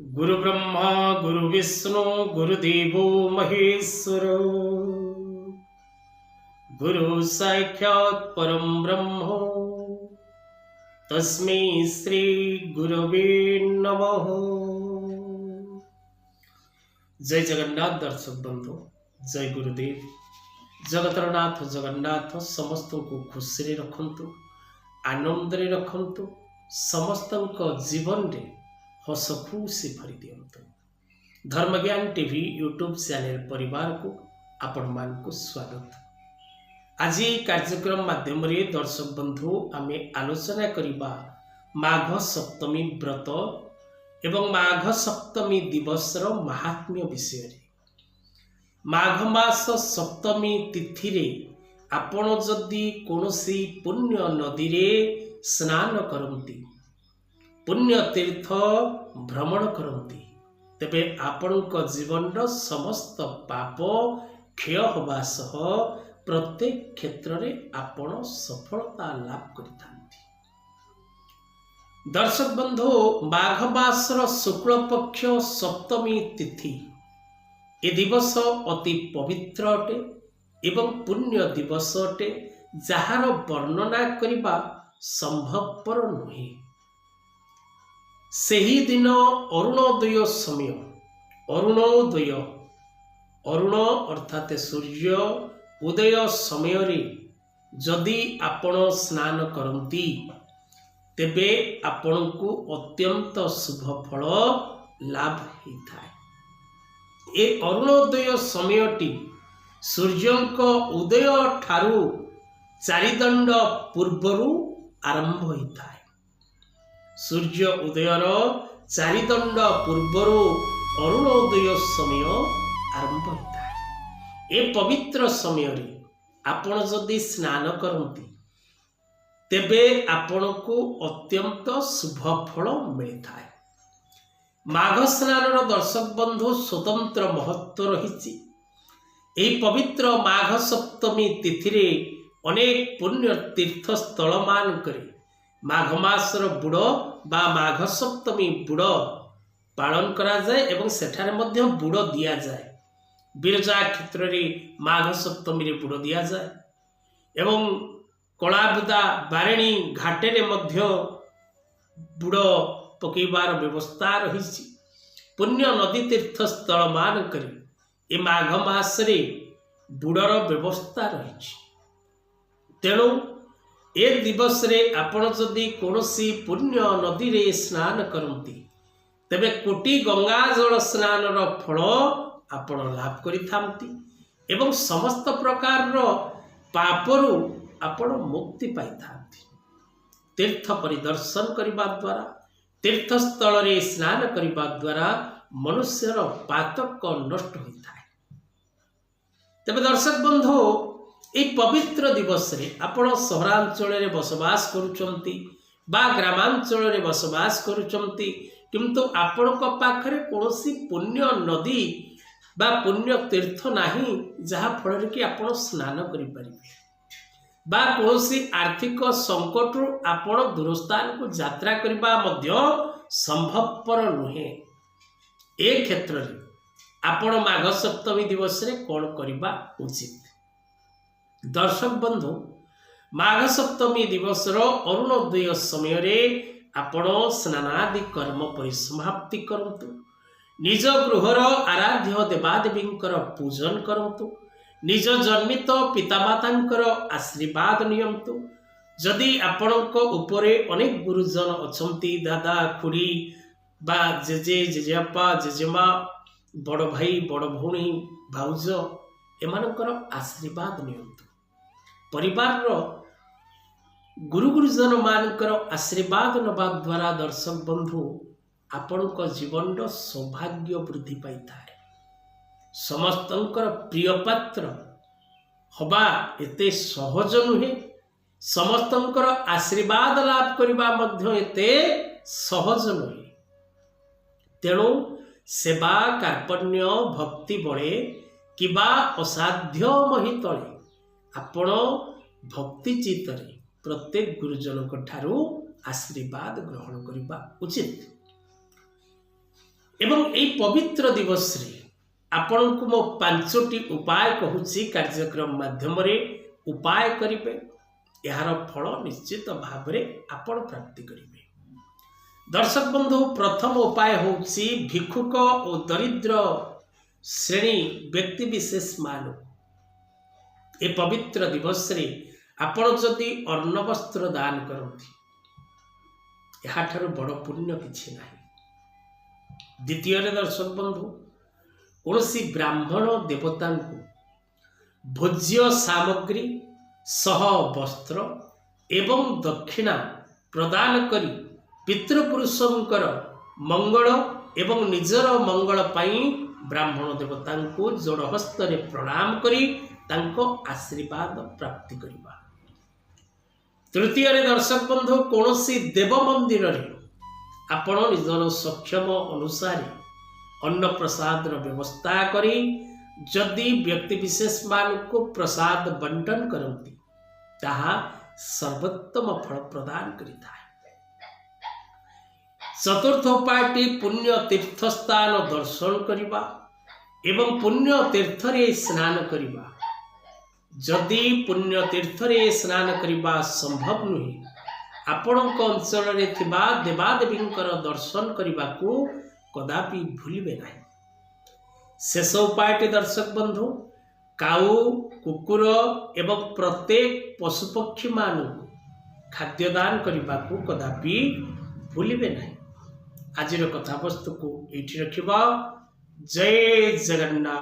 गुरु ब्रह्मा गुरु विष्णु गुरुदेवो महेश्वर गुरु साक्षात् परम ब्रह्म तस्मै श्री गुरवे नमः। जय जगन्नाथ दर्शक बंधु, जय गुरुदेव। जगतर नाथ जगन्नाथ समस्त को खुशी रखंतु, आनंद रखंतु, समस्त जीवन रे हस खुशी भरी दियंतु। धर्मज्ञान टीवी यूट्यूब चैनल परिवार को आपण मान को स्वागत। आज कार्यक्रम माध्यम रे दर्शक बंधु आमे आलोचना करिबा माघ सप्तमी व्रत एवं माघ सप्तमी दिवस रो महात्म्य विषय रे। माघ मास सप्तमी तिथि रे आपण जदि कोनोसी पुण्य नदी रे स्नान करंती, पुण्य तीर्थ भ्रमण करती, तेबे आपणक जीवन समस्त पाप क्षय होगा सह प्रत्येक क्षेत्र में आपण सफलता लाभ करथांती। दर्शक बंधु, माघ मासर शुक्ल पक्ष सप्तमी तिथि ए दिवस अति पवित्र अटे एवं पुण्य दिवस अटे, जार वर्णना करने संभवपर नुहे। सही दिन अरुणोदय समय, अरुणोदय अरुण अर्थात सूर्य उदय समय रे जदि आपण स्नान करती, तेबे आपण को अत्यंत शुभ फल लाभ होता है। ए अरुणोदय समयटी सूर्यंक उदय ठारू चारिदंड पूर्वरु आरंभ होता है। सूर्य उदयर चारिदंड पूर्वरु अरुणोदय समय आरंभ होता है। ए पवित्र समय रे आपण जदि स्नान करती, तेबे आपण को अत्यंत शुभ फल मिलता है। माघ स्नान दर्शक बंधु स्वतंत्र महत्व रही। यह पवित्र माघ सप्तमी तिथि रे अनेक पुण्य तीर्थ स्थल मान करे माघ मासर बुड़ बा माघ सप्तमी बुड़ पालन करा जाए एवं सेठारे मध्य बुड़ दिया जाए। बिरजा क्षेत्र में माघ सप्तमी रे बुड़ दिया जाए एवं कलाबुदा बारेणी घाटे रे मध्य बुड़ पकेबार व्यवस्था रही। पुण्य नदी तीर्थ स्थल मान करी ए माघ मास रे बुड़र व्यवस्था रही। तेणु ए दिवस रे आपण जदि कोनोसी पुण्य नदी रे स्नान करती, तेबे कोटि गंगा जल स्नान रो फल आपण लाभ करिथांती एवं समस्त प्रकार रो पापरु आपण मुक्ति पाइथांती। तीर्थ परिदर्शन करिबा द्वारा, तीर्थस्थल रे स्नान करिबा द्वारा मनुष्यर पातक नष्ट होता है। तेबे दर्शक बंधु, एक पवित्र दिवस रे आपण सहरांचल रे बसवास करूचंती बा ग्रामांचल रे बसवास करूचंती, किंतु आपण को पाखरे कोनोसी पुण्य नदी बा पुण्य तीर्थ नाही जहा फल कि आपण स्नान करि परिबे बा कोनोसी आर्थिक संकट रु आपण दूरस्थान को यात्रा करबा मध्य संभवपर नुहे। ए क्षेत्र रे आपण माघ सप्तमी दिवस रे कोन करबा उचित। दर्शक बंधु, माघ सप्तमी दिवस अरुणोदय समय रे आपण स्नानादि कर्म परिसमाप्ति करंतु, निज गृहर आराध्य देवादेवी पूजन करंतु, निज जन्मित पितामातांकर आशीर्वाद नियंतु। जदि आपणक उपरे अनेक गुरुजन अछंती, दादा खुड़ी बा जेजे जेजेपा जेजेमा बड़ भाई बड़ भौणी भाउज एमानकर आशीर्वाद नियंतु। परिवार रो गुरु गुरुजन मानकर आशीर्वाद नबा द्वारा दर्शक बंधु आपणक जीवन रो सौभाग्य वृद्धि पाइता है। समस्तंकर प्रिय पात्र हवा एते सहज नुहे, समस्तंकर आशीर्वाद लाभ करबा मध्य एते सहज नुहे। तेणु सेवा कार्पण्य भक्ति बड़े किबा असाध्य महितले आपण भक्ति चित्तरे प्रत्येक गुरुजन ठारू आशीर्वाद ग्रहण करबा उचित। एवं यही पवित्र दिवस रे आपण को मो 5टी उपाय कहूची कार्यक्रम माध्यम रे उपाय करिवे यार फल निश्चित भाव रे आपण प्राप्ति करिवे। दर्शक बंधु प्रथम उपाय होची भिक्षुक और दरिद्र श्रेणी व्यक्ति विशेष मान ए पवित्र दिवस रे आपण जदि अन्न वस्त्र दान करती याठार बड़ पुण्य किछि नाही। द्वितीय दर्शक बंधु कौनसी ब्राह्मण देवता को भोज्य सामग्री सह वस्त्र एवं दक्षिणा प्रदान करी पितृपुरुषंकर मंगल एवं निजर मंगल पाई ब्राह्मण देवता को जोड़हस्त प्रणाम करी तांको आशीर्वाद प्राप्ति करिबा। तृतीय दर्शक बंधु कौनसी देव मंदिर रे आपण निजर सक्षम अनुसार अन्न प्रसाद व्यवस्था करी जदि व्यक्ति विशेष मान को प्रसाद बंटन करती ताहा सर्वोत्तम फल प्रदान करिता है। चतुर्थ उपायटी पुण्य तीर्थ स्थान दर्शन करिबा एवं पुण्य तीर्थ रे स्नान करिबा। जदि पुण्य तीर्थ रे स्नान करिबा संभव नुहे आपणक अंचल रे थिबा देवादेवींकर दर्शन करिबा को कदापि भूलिबे नहीं। शेष उपायटी दर्शक बंधु काऊ कुकुर एवं प्रत्येक पशुपक्षी मान खाद्यदान करने को कदापि भूलिबे नहीं। आज कथा वस्तु को ये रखिबा। जय जगन्नाथ।